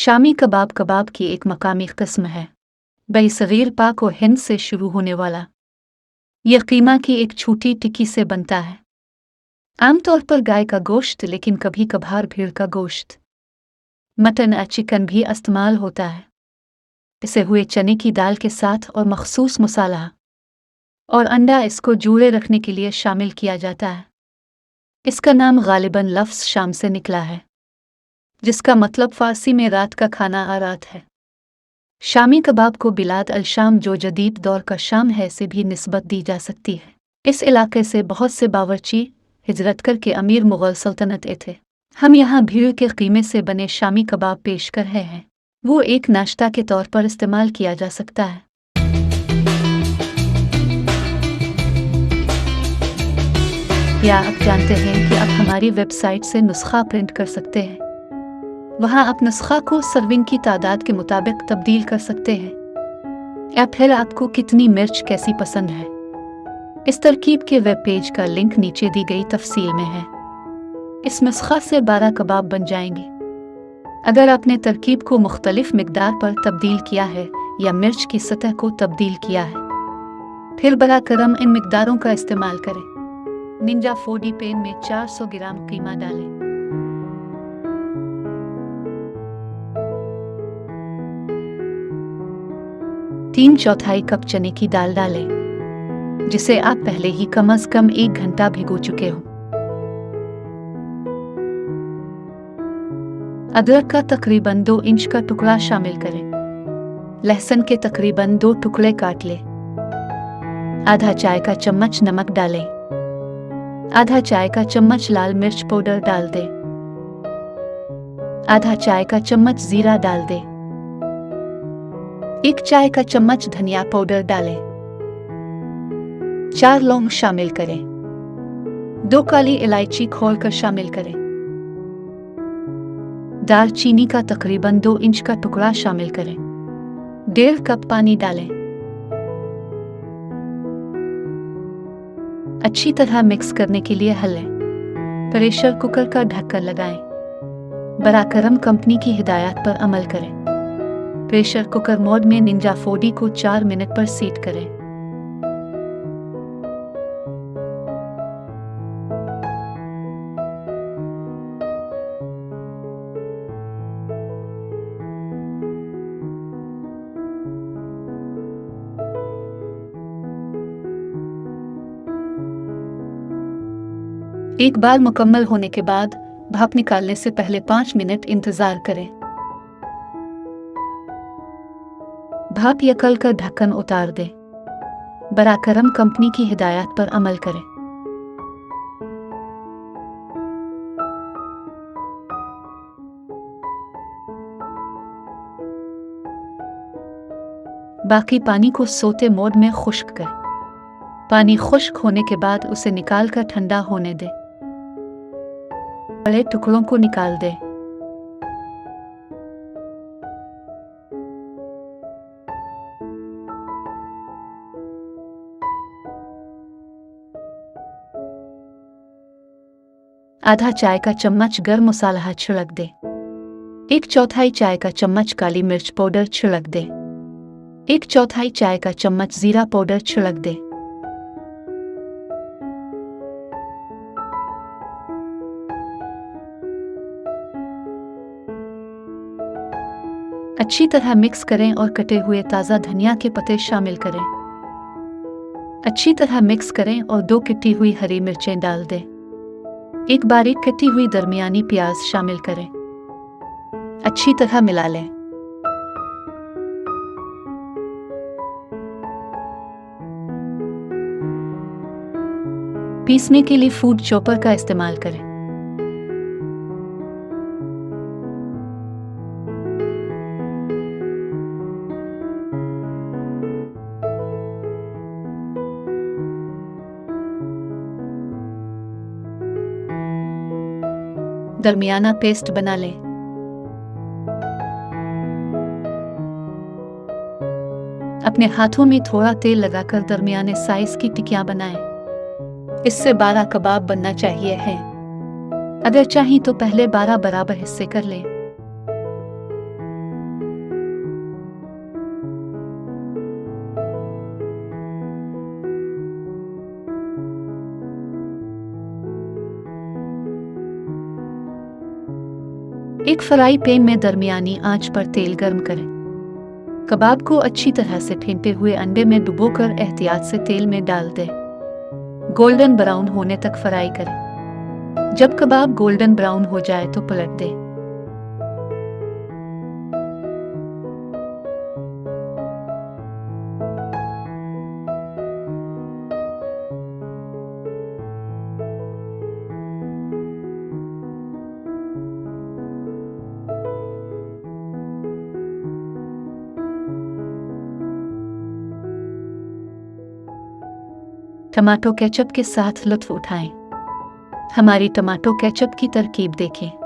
शामी कबाब कबाब की एक मकामी किस्म है। बरसगीर पाक और हिंद से शुरू होने वाला यह कीमा की एक छोटी टिक्की से बनता है। आमतौर पर गाय का गोश्त, लेकिन कभी कभार भेड़ का गोश्त, मटन या चिकन भी इस्तेमाल होता है। पिसे हुए चने की दाल के साथ और मखसूस मसाला और अंडा इसको जुड़े रखने के लिए शामिल किया जाता है। इसका नाम गालिबन लफ्ज़ शाम से निकला है, जिसका मतलब फ़ारसी में रात का खाना आरात है। शामी कबाब को बिलाद अल शाम, जो जदीद दौर का शाम है, से भी निस्बत दी जा सकती है। इस इलाके से बहुत से बावर्ची हिजरत करके अमीर मुग़ल सल्तनत थे। हम यहाँ भीड़ के कीमे से बने शामी कबाब पेश कर रहे हैं। वो एक नाश्ता के तौर पर इस्तेमाल किया जा सकता है। क्या आप जानते हैं कि आप हमारी वेबसाइट से नुस्खा प्रिंट कर सकते हैं? वहाँ आप नुस्खा को सर्विंग की तादाद के मुताबिक तब्दील कर सकते हैं, या फिर आपको कितनी मिर्च कैसी पसंद है। इस तरकीब के वेब पेज का लिंक नीचे दी गई तफसील में है। इस नुस्खा से 12 कबाब बन जाएंगे। अगर आपने तरकीब को मुख्तलिफ मिकदार पर तब्दील किया है या मिर्च की सतह को तब्दील किया है, फिर बरा करम इन मिकदारों का इस्तेमाल करें। निंजा फोडी पैन में 400 ग्राम कीमा डालें। तीन चौथाई कप चने की दाल डालें, जिसे आप पहले ही कम से कम 1 घंटा भिगो चुके हो। अदरक का तकरीबन 2 इंच का टुकड़ा शामिल करें। लहसुन के तकरीबन 2 टुकड़े काट लें। आधा चाय का चम्मच नमक डालें। आधा चाय का चम्मच लाल मिर्च पाउडर डाल दें। आधा चाय का चम्मच जीरा डाल दें। 1 चाय का चम्मच धनिया पाउडर डालें। 4 लौंग शामिल करें। 2 काली इलायची खोलकर शामिल करें। दालचीनी का तकरीबन 2 इंच का टुकड़ा शामिल करें। 1.5 कप पानी डालें। अच्छी तरह मिक्स करने के लिए हलें। प्रेशर कुकर का ढक्कन लगाएं। बराकरम कंपनी की हिदायत पर अमल करें। प्रेशर कुकर मोड में निंजा फोडी को 4 मिनट पर सीट करें। एक बार मुकम्मल होने के बाद भाप निकालने से पहले 5 मिनट इंतजार करें। भाप यकल कर ढक्कन उतार दें। बराकरम कंपनी की हिदायत पर अमल करें। बाकी पानी को सोते मोड में खुश्क करें। पानी खुश्क होने के बाद उसे निकाल कर ठंडा होने दें। बड़े टुकड़ों को निकाल दें। आधा चाय का चम्मच गर्म मसाला छिड़क दें। 1 चौथाई चाय का चम्मच काली मिर्च पाउडर छिड़क दें। 1 चौथाई चाय का चम्मच जीरा पाउडर छिड़क दें। अच्छी तरह मिक्स करें और कटे हुए ताज़ा धनिया के पत्ते शामिल करें। अच्छी तरह मिक्स करें और 2 कटी हुई हरी मिर्चें डाल दें। 1 बारीक कटी हुई दरमियानी प्याज शामिल करें। अच्छी तरह मिला लें। पीसने के लिए फूड चॉपर का इस्तेमाल करें। दरमियाना पेस्ट बना लें। अपने हाथों में थोड़ा तेल लगाकर दरमियाने साइज की टिक्कियां बनाएं। इससे 12 कबाब बनना चाहिए है। अगर चाहें तो पहले 12 बराबर हिस्से कर लें। एक फ्राई पैन में दरमियानी आंच पर तेल गर्म करें। कबाब को अच्छी तरह से फेंटे हुए अंडे में डुबोकर एहतियात से तेल में डाल दें। गोल्डन ब्राउन होने तक फ्राई करें। जब कबाब गोल्डन ब्राउन हो जाए तो पलट दें। टमाटो केचप के साथ लुत्फ उठाएं। हमारी टमाटो केचप की तरकीब देखें।